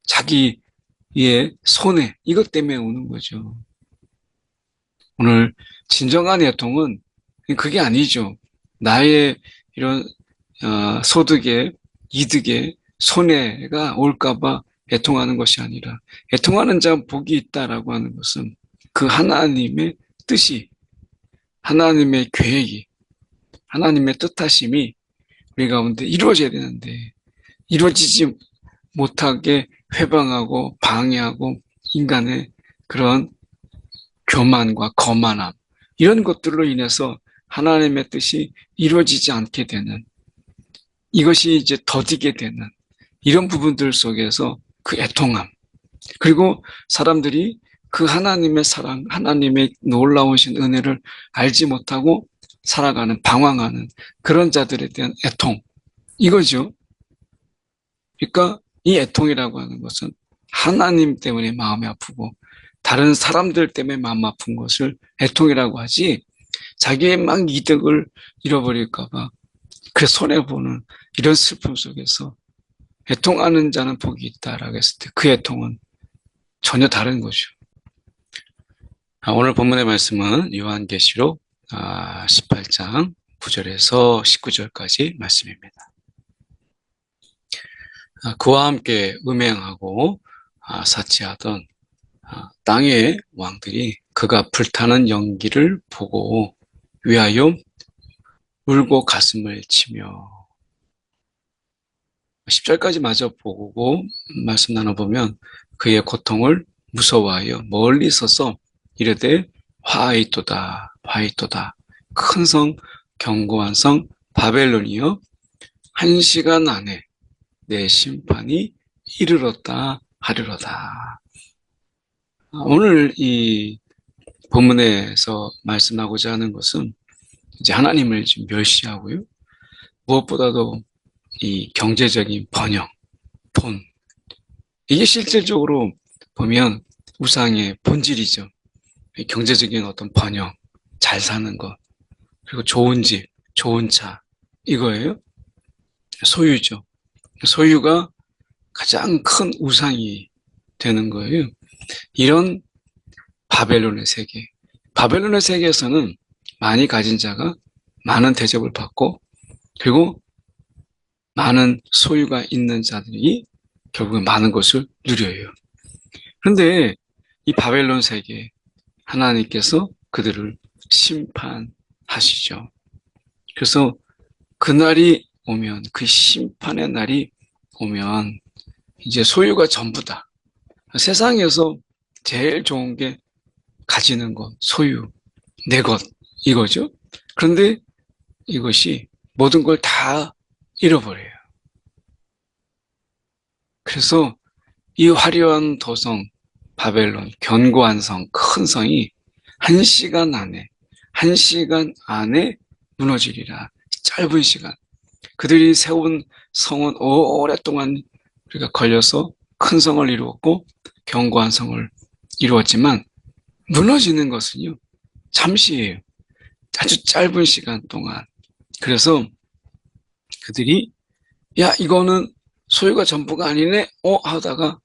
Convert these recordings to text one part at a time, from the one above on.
자기의 손해, 이것 때문에 우는 거죠. 오늘 진정한 애통은 그게 아니죠. 나의 이런 소득에, 이득에 손해가 올까봐 애통하는 것이 아니라, 애통하는 자 복이 있다라고 하는 것은 그 하나님의 뜻이, 하나님의 계획이, 하나님의 뜻하심이 우리 가운데 이루어져야 되는데, 이루어지지 못하게 회방하고 방해하고 인간의 그런 교만과 거만함, 이런 것들로 인해서 하나님의 뜻이 이루어지지 않게 되는, 이것이 이제 더디게 되는 이런 부분들 속에서 그 애통함, 그리고 사람들이 그 하나님의 사랑, 하나님의 놀라우신 은혜를 알지 못하고 살아가는, 방황하는 그런 자들에 대한 애통, 이거죠. 그러니까 이 애통이라고 하는 것은 하나님 때문에 마음이 아프고 다른 사람들 때문에 마음 아픈 것을 애통이라고 하지, 자기의 막 이득을 잃어버릴까 봐 그 손해보는 이런 슬픔 속에서 애통하는 자는 복이 있다라고 했을 때 그 애통은 전혀 다른 거죠. 오늘 본문의 말씀은 요한계시록 18장 9절에서 19절까지 말씀입니다. 그와 함께 음행하고 사치하던 땅의 왕들이 그가 불타는 연기를 보고 위하여 울고 가슴을 치며, 10절까지 마저 보고 말씀 나눠보면 그의 고통을 무서워하여 멀리 서서 이르되 화이토다 화이토다, 큰 성 견고한 성 바벨론이여, 1시간 안에 내 심판이 이르렀다 하리로다. 오늘 이 본문에서 말씀하고자 하는 것은 이제 하나님을 좀 멸시하고요, 무엇보다도 이 경제적인 번영, 돈, 이게 실질적으로 보면 우상의 본질이죠. 경제적인 어떤 번영, 잘 사는 것, 그리고 좋은 집, 좋은 차, 이거예요. 소유죠. 소유가 가장 큰 우상이 되는 거예요. 이런 바벨론의 세계, 바벨론의 세계에서는 많이 가진 자가 많은 대접을 받고, 그리고 많은 소유가 있는 자들이 결국은 많은 것을 누려요. 그런데 이 바벨론 세계, 하나님께서 그들을 심판하시죠. 그래서 그날이 오면, 그 심판의 날이 오면 이제 소유가 전부다. 세상에서 제일 좋은 게 가지는 것, 소유, 내 것, 이거죠. 그런데 이것이 모든 걸 다 잃어버려요. 그래서 이 화려한 도성 바벨론, 견고한 성, 큰 성이 1시간 안에, 1시간 안에 무너지리라. 짧은 시간. 그들이 세운 성은 오랫동안 우리가 걸려서 큰 성을 이루었고 견고한 성을 이루었지만, 무너지는 것은요, 잠시예요. 아주 짧은 시간 동안. 그래서 그들이 야, 이거는 소유가 전부가 아니네 하다가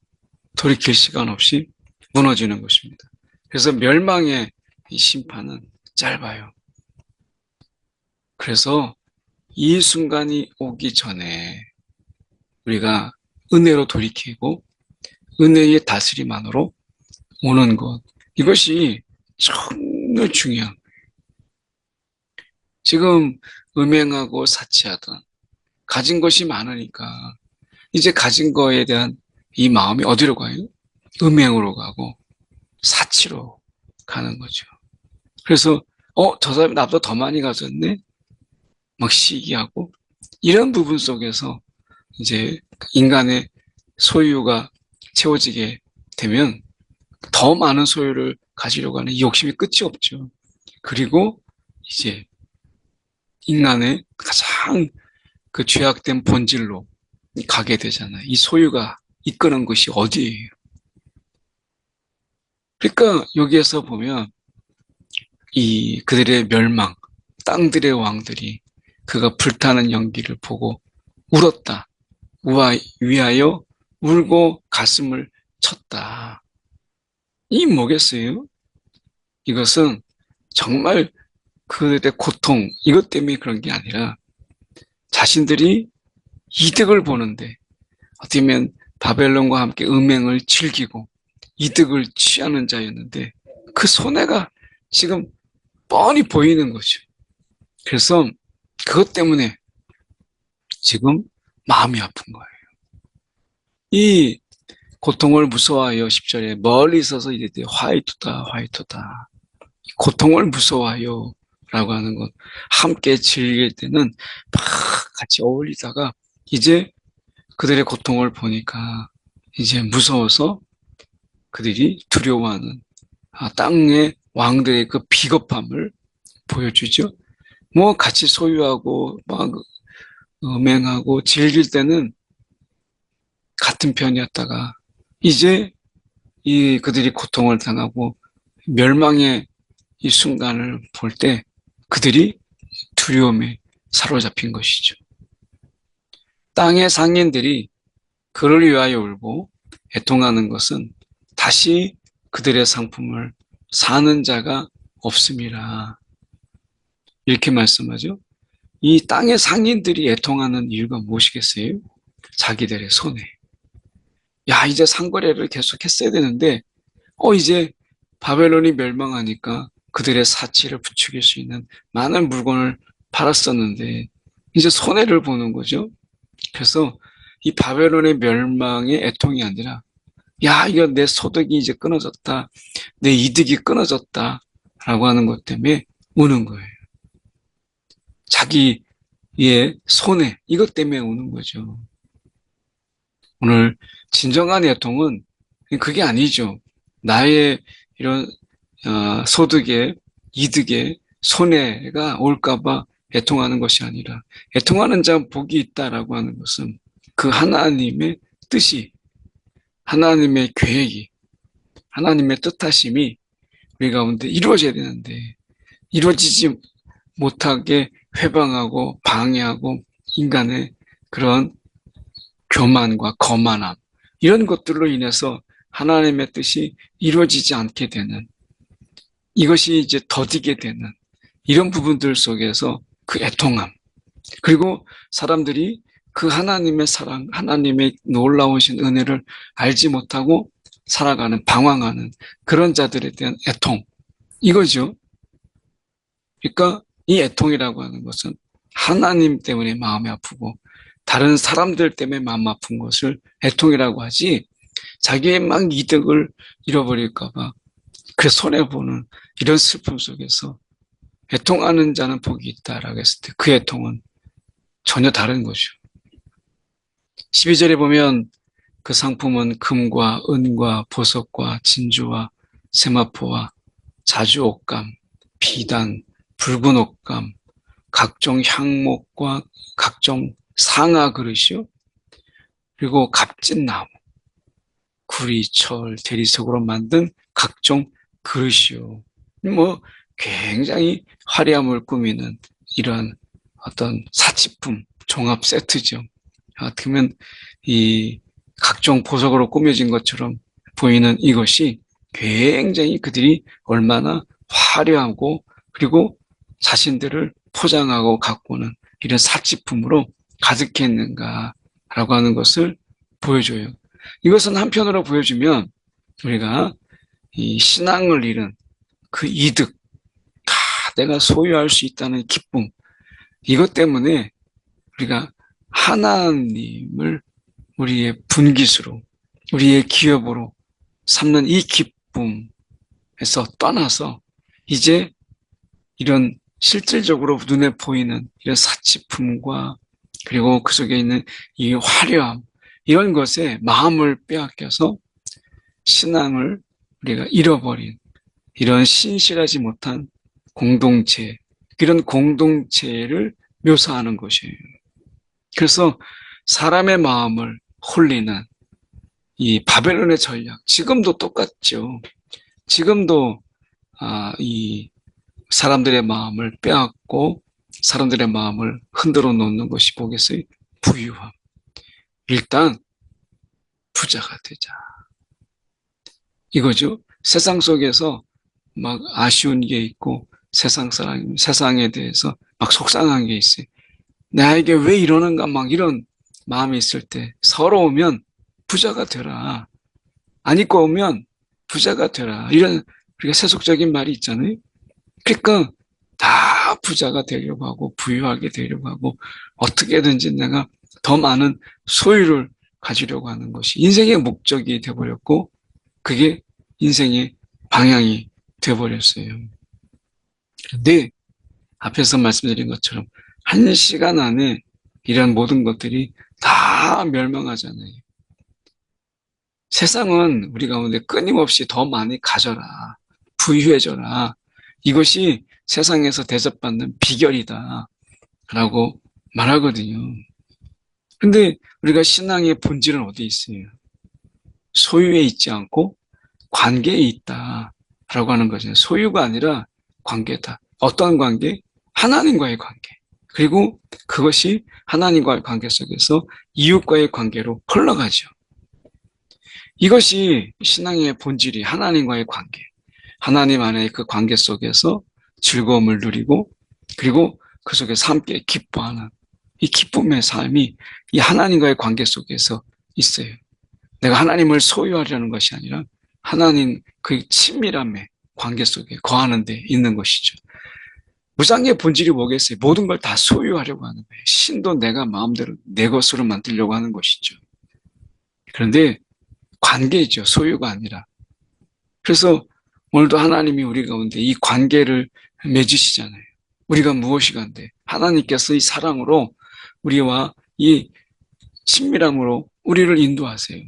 돌이킬 시간 없이 무너지는 것입니다. 그래서 멸망의 이 심판은 짧아요. 그래서 이 순간이 오기 전에 우리가 은혜로 돌이키고 은혜의 다스림 안으로 오는 것, 이것이 정말 중요한 거예요. 지금 음행하고 사치하던, 가진 것이 많으니까 이제 가진 거에 대한 이 마음이 어디로 가요? 음행으로 가고 사치로 가는 거죠. 그래서 저 사람이 나보다 더 많이 가졌네? 막 시기하고, 이런 부분 속에서 이제 인간의 소유가 채워지게 되면 더 많은 소유를 가지려고 하는 이 욕심이 끝이 없죠. 그리고 이제 인간의 가장 그 죄악된 본질로 가게 되잖아요. 이 소유가 이끄는 것이 어디예요? 그러니까 여기에서 보면 이 그들의 멸망, 땅들의 왕들이 그가 불타는 연기를 보고 울었다. 위하여 울고 가슴을 쳤다. 이 뭐겠어요? 이것은 정말 그들의 고통, 이것 때문에 그런 게 아니라 자신들이 이득을 보는데, 어떻게 보면 바벨론과 함께 음행을 즐기고 이득을 취하는 자였는데 그 손해가 지금 뻔히 보이는 거죠. 그래서 그것 때문에 지금 마음이 아픈 거예요. 이 고통을 무서워하여 10절에 멀리 있어서 이제 화이토다 화이토다. 고통을 무서워하여 라고 하는 것, 함께 즐길 때는 막 같이 어울리다가 이제 그들의 고통을 보니까 이제 무서워서 그들이 두려워하는 땅의 왕들의 그 비겁함을 보여주죠. 뭐 같이 소유하고 막 음행하고 즐길 때는 같은 편이었다가 이제 이 그들이 고통을 당하고 멸망의 이 순간을 볼 때 그들이 두려움에 사로잡힌 것이죠. 땅의 상인들이 그를 위하여 울고 애통하는 것은 다시 그들의 상품을 사는 자가 없음이라. 이렇게 말씀하죠. 이 땅의 상인들이 애통하는 이유가 무엇이겠어요? 자기들의 손해. 야, 이제 상거래를 계속 했어야 되는데, 이제 바벨론이 멸망하니까 그들의 사치를 부추길 수 있는 많은 물건을 팔았었는데, 이제 손해를 보는 거죠. 그래서 이 바벨론의 멸망의 애통이 아니라, 야, 이거 내 소득이 이제 끊어졌다. 내 이득이 끊어졌다. 라고 하는 것 때문에 우는 거예요. 자기의 손해, 이것 때문에 우는 거죠. 오늘 진정한 애통은 그게 아니죠. 나의 이런 소득에 이득에 손해가 올까봐 애통하는 것이 아니라 애통하는 자 복이 있다라고 하는 것은 그 하나님의 뜻이, 하나님의 계획이, 하나님의 뜻하심이 우리 가운데 이루어져야 되는데 이루어지지 못하게 회방하고 방해하고 인간의 그런 교만과 거만함, 이런 것들로 인해서 하나님의 뜻이 이루어지지 않게 되는, 이것이 이제 더디게 되는 이런 부분들 속에서 그 애통함, 그리고 사람들이 그 하나님의 사랑, 하나님의 놀라우신 은혜를 알지 못하고 살아가는, 방황하는 그런 자들에 대한 애통, 이거죠. 그러니까 이 애통이라고 하는 것은 하나님 때문에 마음이 아프고 다른 사람들 때문에 마음 아픈 것을 애통이라고 하지, 자기의 막 이득을 잃어버릴까봐 그 손해보는 이런 슬픔 속에서 애통하는 자는 복이 있다라고 했을 때 그 애통은 전혀 다른 거죠. 12절에 보면 그 상품은 금과 은과 보석과 진주와 세마포와 자주 옷감, 비단, 붉은 옷감, 각종 향목과 각종 상아 그릇이요. 그리고 값진 나무, 구리, 철, 대리석으로 만든 각종 그릇이요. 뭐 굉장히 화려함을 꾸미는 이런 어떤 사치품, 종합 세트죠. 그러면 이 각종 보석으로 꾸며진 것처럼 보이는 이것이 굉장히 그들이 얼마나 화려하고 그리고 자신들을 포장하고 가꾸는 이런 사치품으로 가득했는가라고 하는 것을 보여줘요. 이것은 한편으로 보여주면 우리가 이 신앙을 잃은 그 이득, 내가 소유할 수 있다는 기쁨, 이것 때문에 우리가 하나님을 우리의 분깃으로, 우리의 기업으로 삼는 이 기쁨에서 떠나서 이제 이런 실질적으로 눈에 보이는 이런 사치품과 그리고 그 속에 있는 이 화려함, 이런 것에 마음을 빼앗겨서 신앙을 우리가 잃어버린 이런 신실하지 못한 공동체, 이런 공동체를 묘사하는 것이에요. 그래서 사람의 마음을 홀리는 이 바벨론의 전략, 지금도 똑같죠. 지금도 이 사람들의 마음을 빼앗고 사람들의 마음을 흔들어 놓는 것이 뭐겠어요? 부유함. 일단 부자가 되자. 이거죠. 세상 속에서 막 아쉬운 게 있고 세상에 대해서 막 속상한 게 있어요. 나에게 왜 이러는가 막 이런 마음이 있을 때 서러우면 부자가 되라. 안 입고 오면 부자가 되라. 이런 우리가 세속적인 말이 있잖아요. 그러니까 다 부자가 되려고 하고 부유하게 되려고 하고 어떻게든지 내가 더 많은 소유를 가지려고 하는 것이 인생의 목적이 되어버렸고 그게 인생의 방향이 되어버렸어요. 그런데 앞에서 말씀드린 것처럼 1시간 안에 이런 모든 것들이 다 멸망하잖아요. 세상은 우리 가운데 끊임없이 더 많이 가져라. 부유해져라. 이것이 세상에서 대접받는 비결이다. 라고 말하거든요. 근데 우리가 신앙의 본질은 어디 있어요? 소유에 있지 않고 관계에 있다. 라고 하는 거죠. 소유가 아니라 관계다. 어떤 관계? 하나님과의 관계. 그리고 그것이 하나님과의 관계 속에서 이웃과의 관계로 흘러가죠. 이것이 신앙의 본질이 하나님과의 관계. 하나님 안에 그 관계 속에서 즐거움을 누리고 그리고 그 속에서 함께 기뻐하는 이 기쁨의 삶이 이 하나님과의 관계 속에서 있어요. 내가 하나님을 소유하려는 것이 아니라 하나님 그 친밀함의 관계 속에 거하는 데 있는 것이죠. 무상의 본질이 뭐겠어요? 모든 걸 다 소유하려고 하는 거예요. 신도 내가 마음대로 내 것으로 만들려고 하는 것이죠. 그런데 관계죠. 소유가 아니라. 그래서 오늘도 하나님이 우리 가운데 이 관계를 맺으시잖아요. 우리가 무엇이 간데 하나님께서 이 사랑으로 우리와 이 친밀함으로 우리를 인도하세요.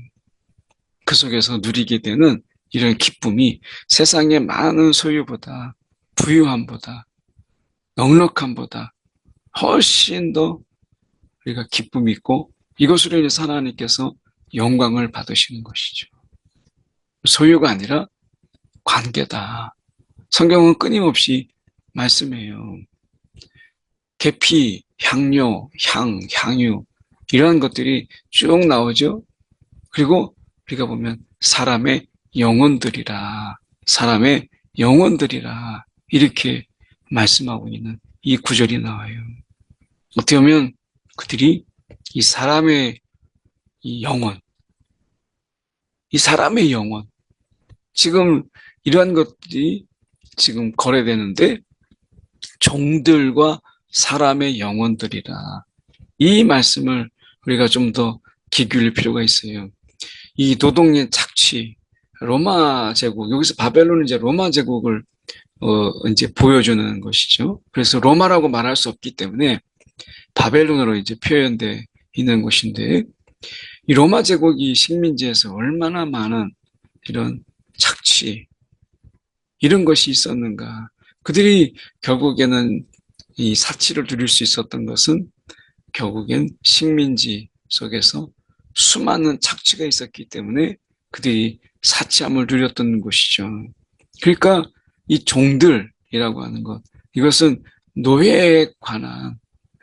그 속에서 누리게 되는 이런 기쁨이 세상의 많은 소유보다 부유함보다 넉넉함보다 훨씬 더 우리가 기쁨이 있고 이것으로 인해서 하나님께서 영광을 받으시는 것이죠. 소유가 아니라 관계다. 성경은 끊임없이 말씀해요. 계피, 향료, 향유 이러한 것들이 쭉 나오죠. 그리고 우리가 보면 사람의 영혼들이라 이렇게 말씀하고 있는 이 구절이 나와요. 어떻게 보면 그들이 이 사람의 이 영혼, 이 사람의 영혼, 지금 이러한 것들이 지금 거래되는데 종들과 사람의 영혼들이라. 이 말씀을 우리가 좀 더 귀 기울일 필요가 있어요. 이 노동의 착취, 로마 제국, 여기서 바벨론은 이제 로마 제국을 이제 보여주는 것이죠. 그래서 로마라고 말할 수 없기 때문에 바벨론으로 이제 표현되어 있는 것인데, 이 로마 제국이 식민지에서 얼마나 많은 이런 착취, 이런 것이 있었는가. 그들이 결국에는 이 사치를 누릴 수 있었던 것은 결국엔 식민지 속에서 수많은 착취가 있었기 때문에 그들이 사치함을 누렸던 것이죠. 그러니까 이 종들이라고 하는 것, 이것은 노예에 관한,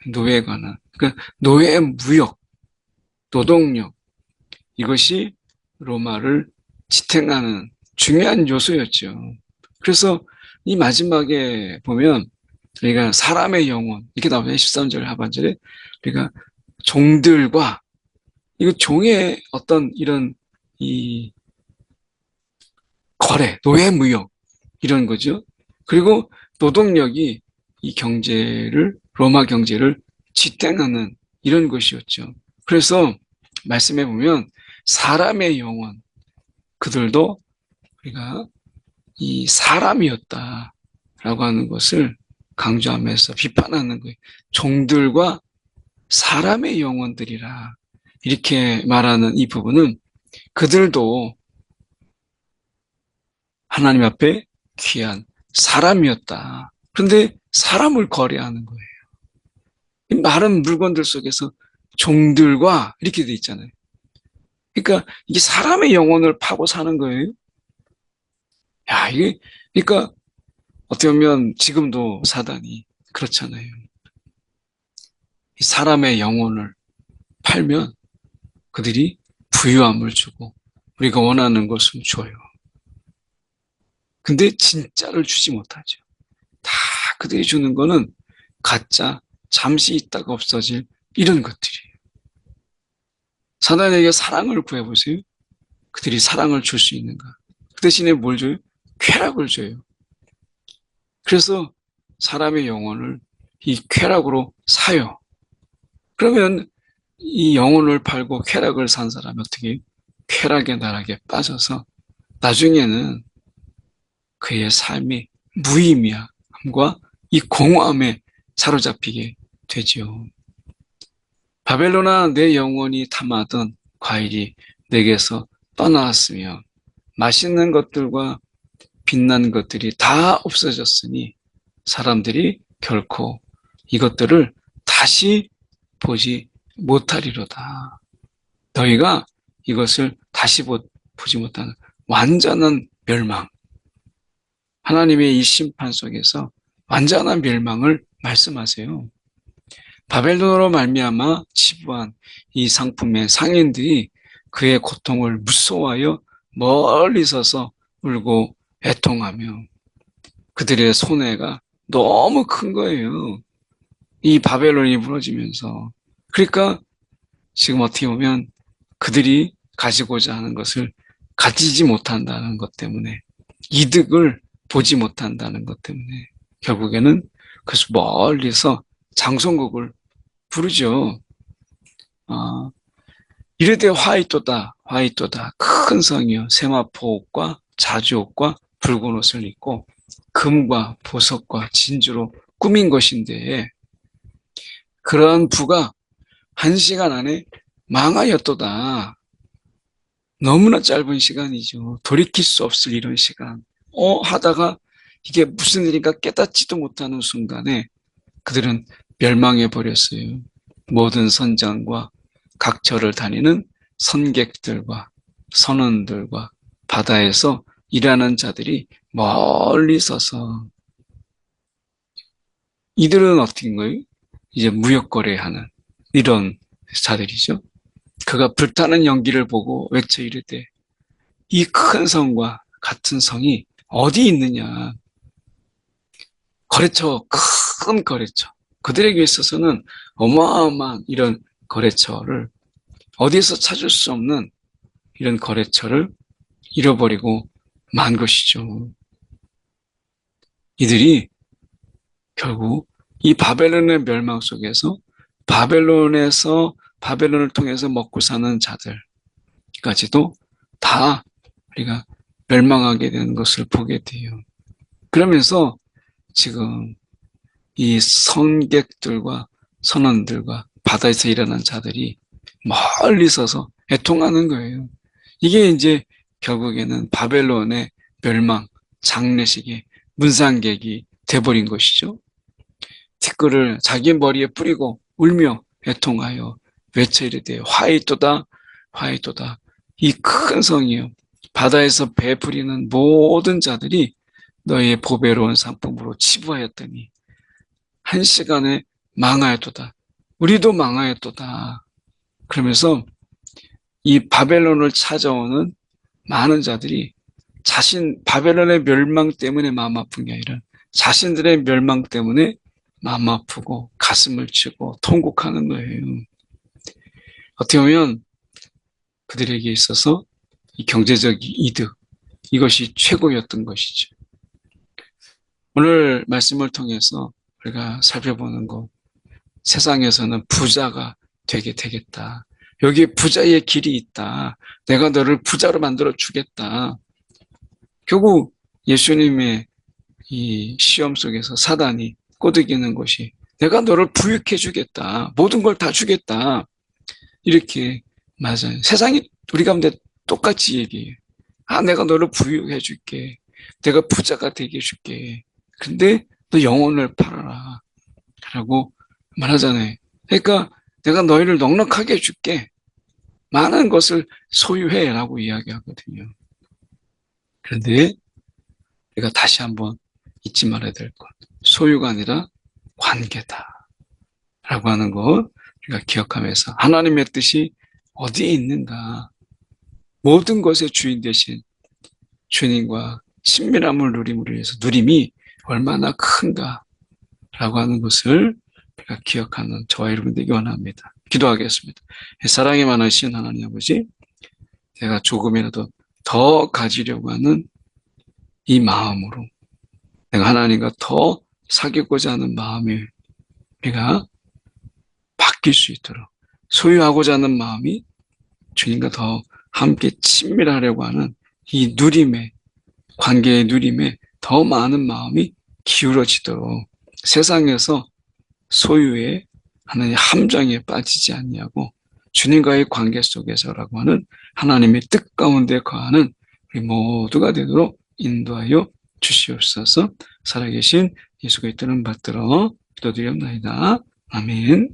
그러니까 노예 무역, 노동력, 이것이 로마를 지탱하는 중요한 요소였죠. 그래서 이 마지막에 보면 우리가 사람의 영혼, 이렇게 나오면 13절 하반절에 우리가 종들과 이거 종의 어떤 이런 이 거래, 노예 무역 이런 거죠. 그리고 노동력이 이 경제를 로마 경제를 지탱하는 이런 것이었죠. 그래서 말씀해 보면 사람의 영혼 그들도 우리가 이 사람이었다라고 하는 것을 강조하면서 비판하는 거예요. 종들과 사람의 영혼들이라 이렇게 말하는 이 부분은 그들도 하나님 앞에 귀한 사람이었다. 그런데 사람을 거래하는 거예요. 이 많은 물건들 속에서 종들과 이렇게 돼 있잖아요. 그러니까 이게 사람의 영혼을 파고 사는 거예요. 야, 이게 그러니까 어떻게 보면 지금도 사단이 그렇잖아요. 이 사람의 영혼을 팔면 그들이 부유함을 주고 우리가 원하는 것을 줘요. 근데 진짜를 주지 못하죠. 다 그들이 주는 거는 가짜, 잠시 있다가 없어질 이런 것들이에요. 사단에게 사랑을 구해보세요. 그들이 사랑을 줄 수 있는가? 그 대신에 뭘 줘요? 쾌락을 줘요. 그래서 사람의 영혼을 이 쾌락으로 사요. 그러면 이 영혼을 팔고 쾌락을 산 사람이 어떻게 해요? 쾌락의 나락에 빠져서 나중에는 그의 삶이 무의미함과 이 공허함에 사로잡히게 되지요. 바벨론아, 내 영혼이 탐하던 과일이 내게서 떠나왔으며 맛있는 것들과 빛난 것들이 다 없어졌으니 사람들이 결코 이것들을 다시 보지 못하리로다. 너희가 이것을 다시 보지 못하는 완전한 멸망, 하나님의 이 심판 속에서 완전한 멸망을 말씀하세요. 바벨론으로 말미암아 치부한 이 상품의 상인들이 그의 고통을 무서워하여 멀리 서서 울고 애통하며 그들의 손해가 너무 큰 거예요. 이 바벨론이 무너지면서. 그러니까 지금 어떻게 보면 그들이 가지고자 하는 것을 가지지 못한다는 것 때문에, 이득을 보지 못한다는 것 때문에 결국에는 그래서 멀리서 장송곡을 부르죠. 이르되 화이토다 화이토다 큰 성이여 세마포 옷과 자주옷과 붉은 옷을 입고 금과 보석과 진주로 꾸민 것인데 그러한 부가 1시간 안에 망하였도다. 너무나 짧은 시간이죠. 돌이킬 수 없을 이런 시간. 하다가 이게 무슨 일인가 깨닫지도 못하는 순간에 그들은 멸망해 버렸어요. 모든 선장과 각처를 다니는 선객들과 선원들과 바다에서 일하는 자들이 멀리 서서 이들은 어떻게 된 거예요? 이제 무역거래하는 이런 자들이죠. 그가 불타는 연기를 보고 외쳐 이르되 이 큰 성과 같은 성이 어디 있느냐. 거래처, 큰 거래처. 그들에게 있어서는 어마어마한 이런 거래처를 어디에서 찾을 수 없는 이런 거래처를 잃어버리고 만 것이죠. 이들이 결국 이 바벨론의 멸망 속에서 바벨론을 통해서 먹고 사는 자들까지도 다 우리가 멸망하게 되는 것을 보게 돼요. 그러면서 지금 이 선객들과 선원들과 바다에서 일어난 자들이 멀리 서서 애통하는 거예요. 이게 이제 결국에는 바벨론의 멸망, 장례식의 문상객이 돼버린 것이죠. 티끌을 자기 머리에 뿌리고 울며 애통하여 외쳐 이르되 화이토다 화이토다 이 큰 성이여 바다에서 배부리는 모든 자들이 너희의 보배로운 상품으로 치부하였더니 1시간에 망하였도다. 우리도 망하였도다. 그러면서 이 바벨론을 찾아오는 많은 자들이 바벨론의 멸망 때문에 마음 아픈 게 아니라 자신들의 멸망 때문에 마음 아프고 가슴을 치고 통곡하는 거예요. 어떻게 보면 그들에게 있어서 이 경제적 이득, 이것이 최고였던 것이죠. 오늘 말씀을 통해서 우리가 살펴보는 것, 세상에서는 부자가 되게 되겠다. 여기에 부자의 길이 있다. 내가 너를 부자로 만들어 주겠다. 결국 예수님의 이 시험 속에서 사단이 꼬드기는 것이 내가 너를 부유케 주겠다. 모든 걸 다 주겠다. 이렇게 맞아요. 세상이 우리 가운데 똑같이 얘기해요. 내가 너를 부유해 줄게. 내가 부자가 되게 해줄게. 근데 너 영혼을 팔아라. 라고 말하잖아요. 그러니까 내가 너희를 넉넉하게 해줄게. 많은 것을 소유해 라고 이야기하거든요. 그런데 우리가 다시 한번 잊지 말아야 될 것. 소유가 아니라 관계다. 라고 하는 것 우리가 기억하면서 하나님의 뜻이 어디에 있는가. 모든 것의 주인 되신 주님과 친밀함을 누림으로 해서 누림이 얼마나 큰가라고 하는 것을 우리가 기억하는 저와 여러분 되기 원합니다. 기도하겠습니다. 사랑이 많으신 하나님 아버지, 내가 조금이라도 더 가지려고 하는 이 마음으로 내가 하나님과 더 사귀고자 하는 마음이 우리가 바뀔 수 있도록 소유하고자 하는 마음이 주님과 더 함께 친밀하려고 하는 이 누림의 관계의 누림에 더 많은 마음이 기울어지도록 세상에서 소유의 하나님의 함정에 빠지지 아니하고 주님과의 관계 속에서라고 하는 하나님의 뜻 가운데 거하는 우리 모두가 되도록 인도하여 주시옵소서. 살아계신 예수 그리스도를 받들어 기도드리옵나이다. 아멘.